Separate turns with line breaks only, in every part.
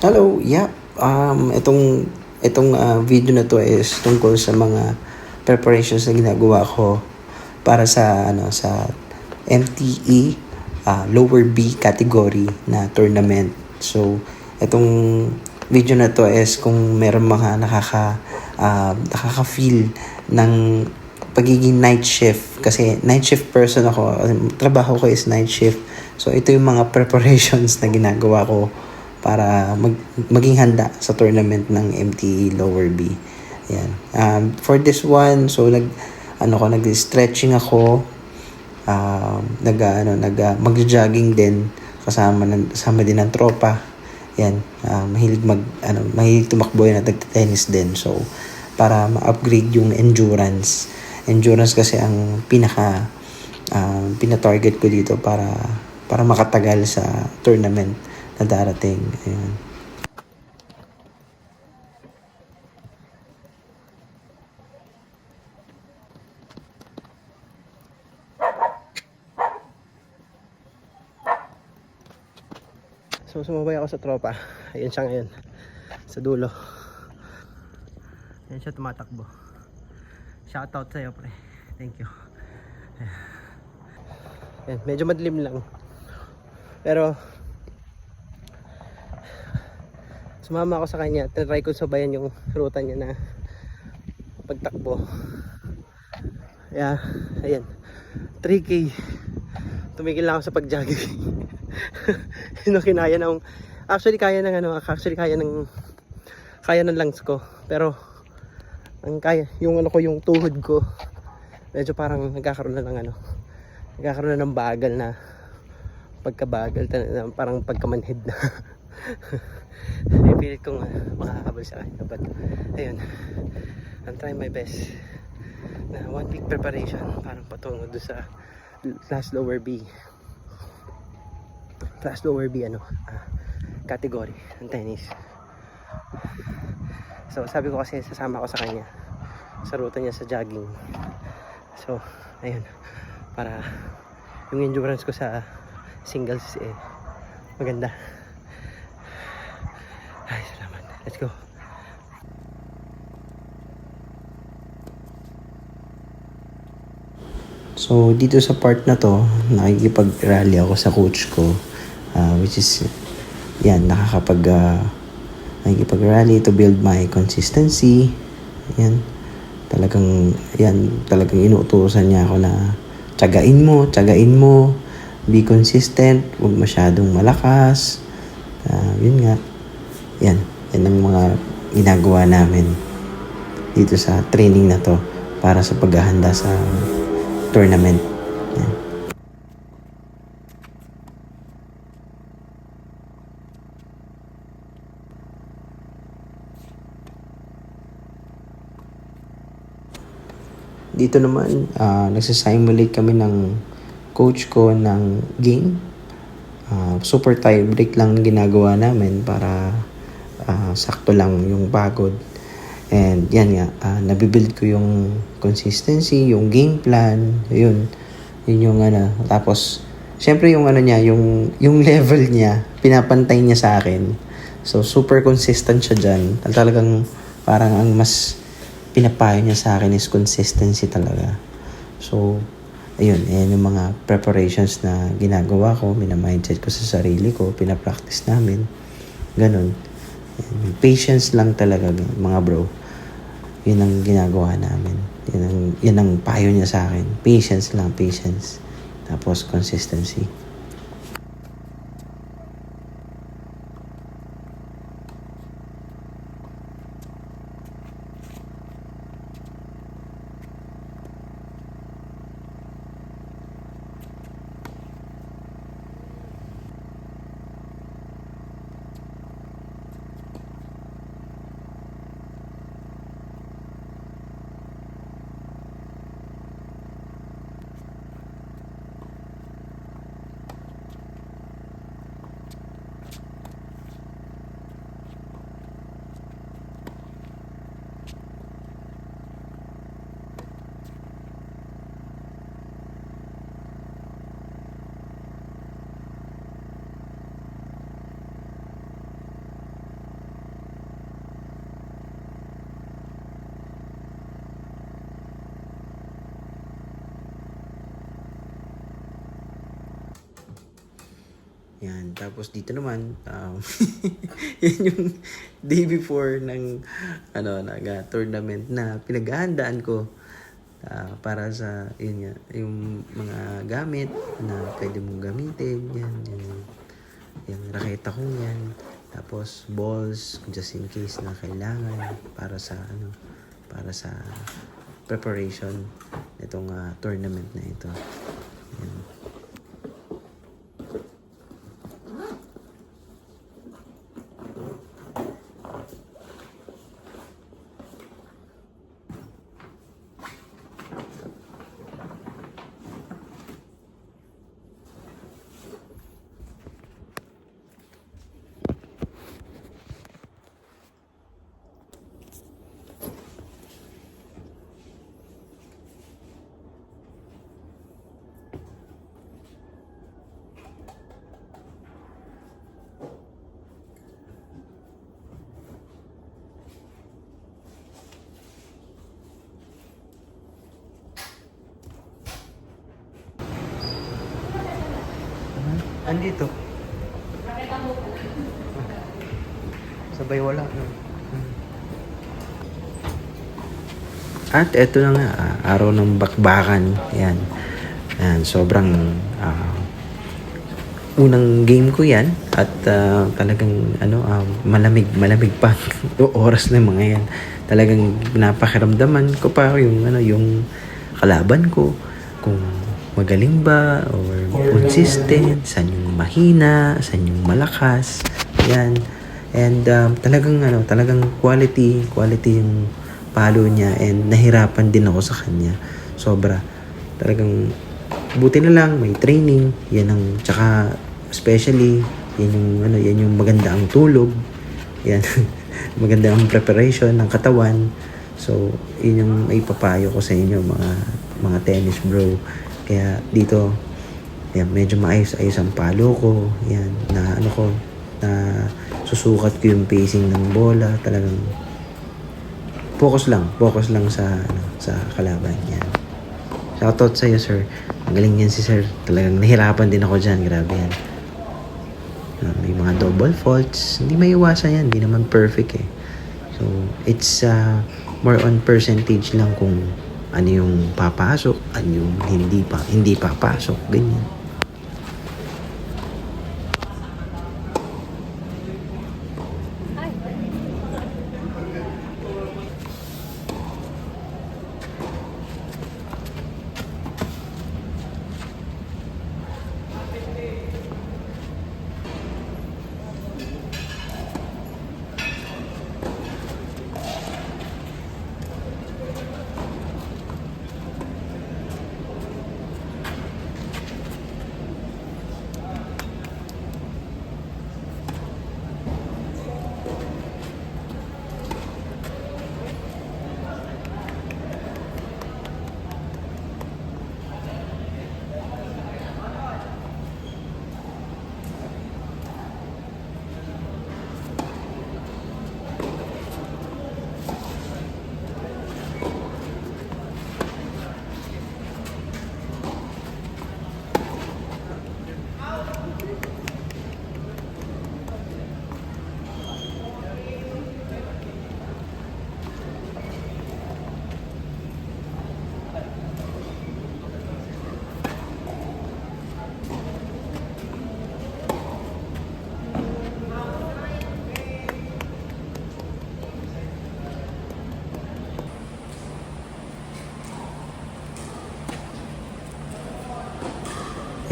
Hello, yeah. Itong video na to is tungkol sa mga preparations na ginagawa ko para sa MTE lower B category na tournament. So, itong video na to is kung meron mga nakaka-feel ng pagiging night shift kasi night shift person ako. Trabaho ko is night shift. So, ito yung mga preparations na ginagawa ko para maging handa sa tournament ng MTE Lower B. Ayan. For this one, so nag-stretching ako, mag-jogging din kasama din ng tropa. Yan, mahilig tumakbo yan at nagte-tennis din. So, para ma-upgrade yung endurance. Endurance kasi ang pina-target ko dito para makatagal sa tournament na darating. Ayan. So sumabay ako sa tropa. Ayun siya ngayon sa dulo. Ayun siya tumatakbo. Shoutout sa'yo pre. Thank you. Ayan, medyo madilim lang. Pero sumama ako sa kanya. Try ko sabayan yung ruta niya na pagtakbo. Yeah, ayan. 3K. Tumigil lang ako sa pag-jogging. Yun ang kinaya ng kaya ng lungs ko, pero ang kaya yung yung tuhod ko medyo parang nagkakaroon na ng bagal na pagkabagal parang pagkamanhid na. Ipilit kong makahabol sa kanya, but ayun, I'm trying my best na 1 week preparation parang patungo doon sa class lower B category ng tennis. So sabi ko kasi sasama ako sa kanya sa ruta niya sa jogging. So ayun, para yung endurance ko sa singles maganda. Ay, salamat. Let's go. So dito sa part na to, nakikipag-rally ako sa coach ko, which is yan, nakikipag-rally to build my consistency. Talagang inuutosan niya ako na tiyagain mo, be consistent, huwag masyadong malakas. Yun nga, yan ang mga ginagawa namin dito sa training na to para sa paghahanda sa tournament. Yan. Dito naman, nagsasimulate kami ng coach ko ng game. Super tie break lang ginagawa namin para sakto lang yung pagod. And yan nga, nabibuild ko yung consistency, yung game plan, yun yung tapos syempre yung niya, yung level niya, pinapantay niya sa akin. So super consistent siya dyan. Talagang parang ang mas pinapayo niya sa akin is consistency talaga. So ayun yung mga preparations na ginagawa ko, minamindset ko sa sarili ko, pinapractice namin. Ganun. Patience lang talaga mga bro. Yun ang ginagawa namin. Yan ang payo niya sa akin. Patience. Tapos consistency. Yan. Tapos dito naman, yan yung day before ng tournament na pinaghahandaan ko para sa yun nga, yung mga gamit na pwede mong gamitin. Yan, yung raketa ko yan. Tapos balls just in case na kailangan para sa preparation nitong tournament na ito. Yan. Andito. Sabay wala. No? At eto na nga, araw ng bakbakan. Yan. Sobrang unang game ko yan. At talagang malamig pa oras na mga yan. Talagang napakiramdaman ko pa yung kalaban ko. Kung magaling ba or consistent, saan yung mahina, saan yung malakas. Yan. And talagang quality yung palo niya, and nahirapan din ako sa kanya. Sobra. Talagang buti na lang may training. Yan ang tsaka especially yan yung maganda ang tulog. Yan. Maganda ang preparation ng katawan. So, yun yung ipapayo ko sa inyo mga tennis bro. Kaya dito, yan, medyo maayos-ayos ang palo ko. Yan, na susukat ko yung pacing ng bola. Talagang focus lang sa kalaban. Yan. Shoutout sa'yo, sir. Magaling yan si sir. Talagang nahirapan din ako dyan. Grabe yan. May mga double faults. Hindi maiwasan yan. Hindi naman perfect eh. So, it's more on percentage lang kung ano yung papasok, ano yung hindi papasok, ganyan.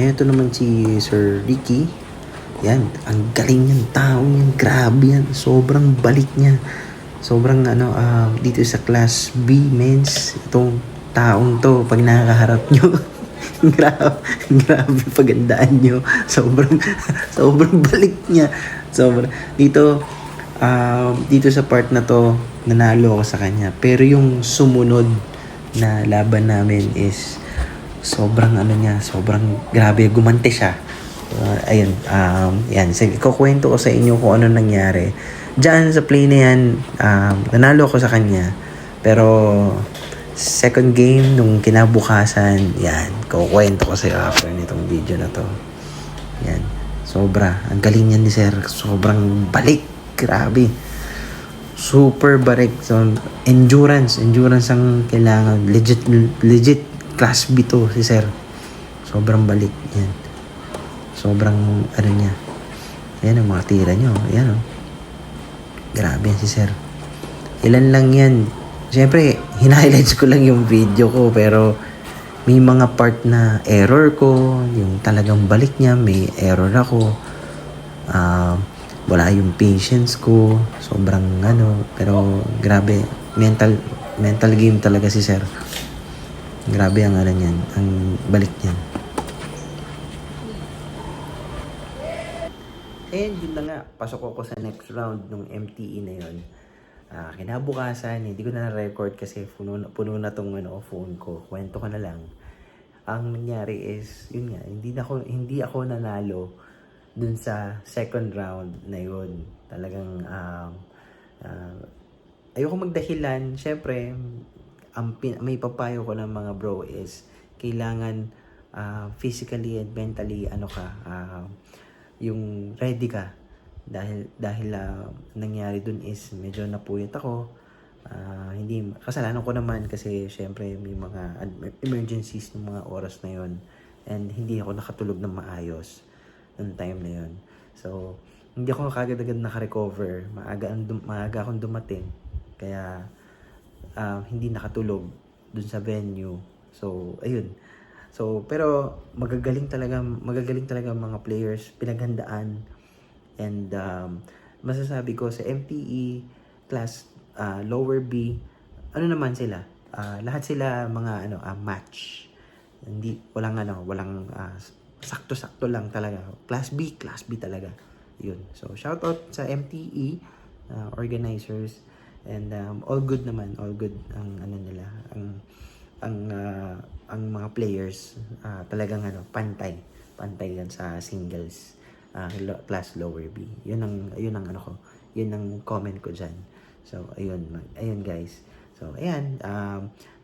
Ito naman si Sir Ricky. Yan, ang galing niyang tao niyan. Grabe yan. Sobrang balik niya. Sobrang dito sa class B men's, itong taong to, pag nakakaharap nyo, grabe pagandaan nyo. Sobrang balik niya. Dito sa part na to, nanalo ako sa kanya. Pero yung sumunod na laban namin is sobrang grabe, gumante siya. Yan. Sige, kukwento ko sa inyo kung ano nangyari. Diyan sa play na yan, nanalo ako sa kanya. Pero, second game, nung kinabukasan, yan, kukwento ko sa iyo after nitong video na to. Yan. Sobra. Ang galing yan ni sir. Sobrang balik. Grabe. Super balik. So, endurance. Endurance ang kailangan. Legit class B to si sir. Sobrang balik. Yan. Sobrang ano niya. Yan ang mga tira niyo. Yan oh. Grabe yan si sir. Ilan lang yan. Siyempre, hinighlights ko lang yung video ko pero may mga part na error ko, yung talagang balik niya, may error ako. Wala yung patience ko, sobrang ano, pero grabe, mental game talaga si sir. Grabe ang ano niyan, ang balik niyan. And yun na nga, pasok ako sa next round ng MTE na yun. Kinabukasan, hindi ko na na-record kasi puno na tong phone ko. Kwento ko na lang. Ang nangyari is, yun nga, hindi ako nanalo dun sa second round na yun. Talagang, ayoko magdahilan. Syempre, may papayo ko ng mga bro is, kailangan physically and mentally, yung ready ka. Dahil nangyari dun is medyo napuyat ako. Hindi kasalanan ko naman kasi syempre may mga emergencies ng mga oras na yon and hindi ako nakatulog ng maayos ng time na yon. So hindi ako kagad-agad naka-recover. Maaga akong dumating kaya hindi nakatulog dun sa venue. So ayun. So pero magagaling talaga mga players, pinaghandaan. And masasabi ko sa MTE class lower B, ano naman sila? Lahat sila mga match. Walang sakto-sakto lang talaga. Class B talaga. Yun. So shout out sa MTE organizers and all good naman, all good ang nila, ang mga players talagang pantay yan sa singles. Class lower B. Yun ang yun ang comment ko diyan. So ayun guys. So ayan,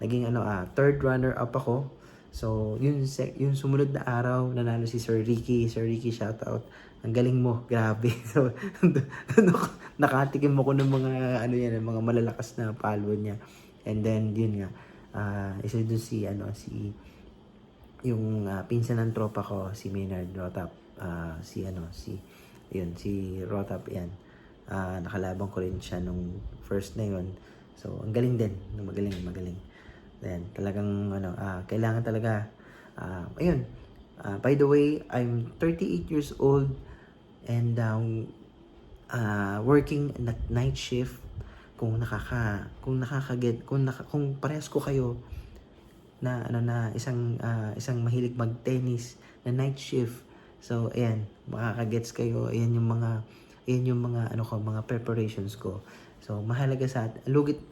naging third runner up ako. So yung sumunod na araw nanalo si Sir Ricky. Sir Ricky, shout out. Ang galing mo, grabe. So nakatikim mo ko ng mga mga malalakas na palo niya. And then yun nga, isa doon si yung pinsan ng tropa ko, si Maynard Rotap. Si Rotap yan. Nakalaban ko rin siya nung first na yun. So, ang galing din. Magaling. Then, talagang, kailangan talaga, ayun. By the way, I'm 38 years old and working night shift. Kung parehas ko kayo na isang mahilig mag-tennis na night shift. So ayan, makaka-gets kayo. Ayan yung mga mga preparations ko. So mahalaga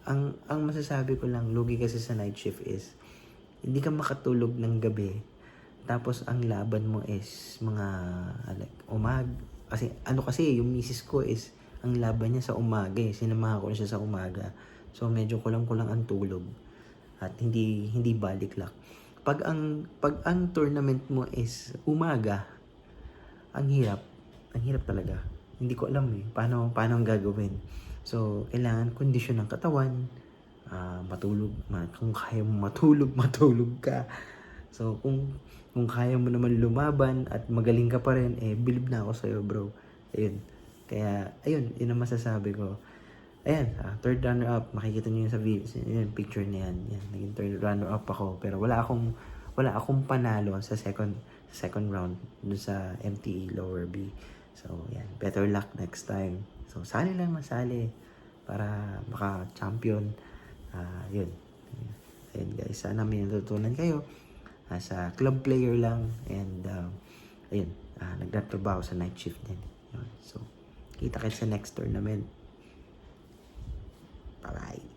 ang masasabi ko lang, lugi kasi sa night shift is hindi ka makatulog ng gabi. Tapos ang laban mo is mga kasi yung misis ko is ang laban niya sa umaga eh. Sinamahan ko siya sa umaga. So medyo kulang-kulang ang tulog at hindi baliklak. Pag ang tournament mo is umaga, ang hirap talaga. Hindi ko alam paano ang gagawin. So kailangan kondisyon ng katawan, matulog, kung kaya mo matulog ka. So kung kaya mo naman lumaban at magaling ka pa rin, believe na ako sa iyo, bro. Ayun. Kaya ayun, yun ang masasabi ko. Ayan, third runner up. Makikita niyo sa picture na yan. Naging third runner up ako. Pero wala akong panalo sa second round dun sa MTE lower B. So, yan. Better luck next time. So, sali lang masali para maka-champion. Yun. Ayun guys, sana may natutunan kayo. Sa club player lang. And, ayun. Nagtatrabaho sa night shift din. Yun. So, kita kayo sa next tournament. Bye-bye.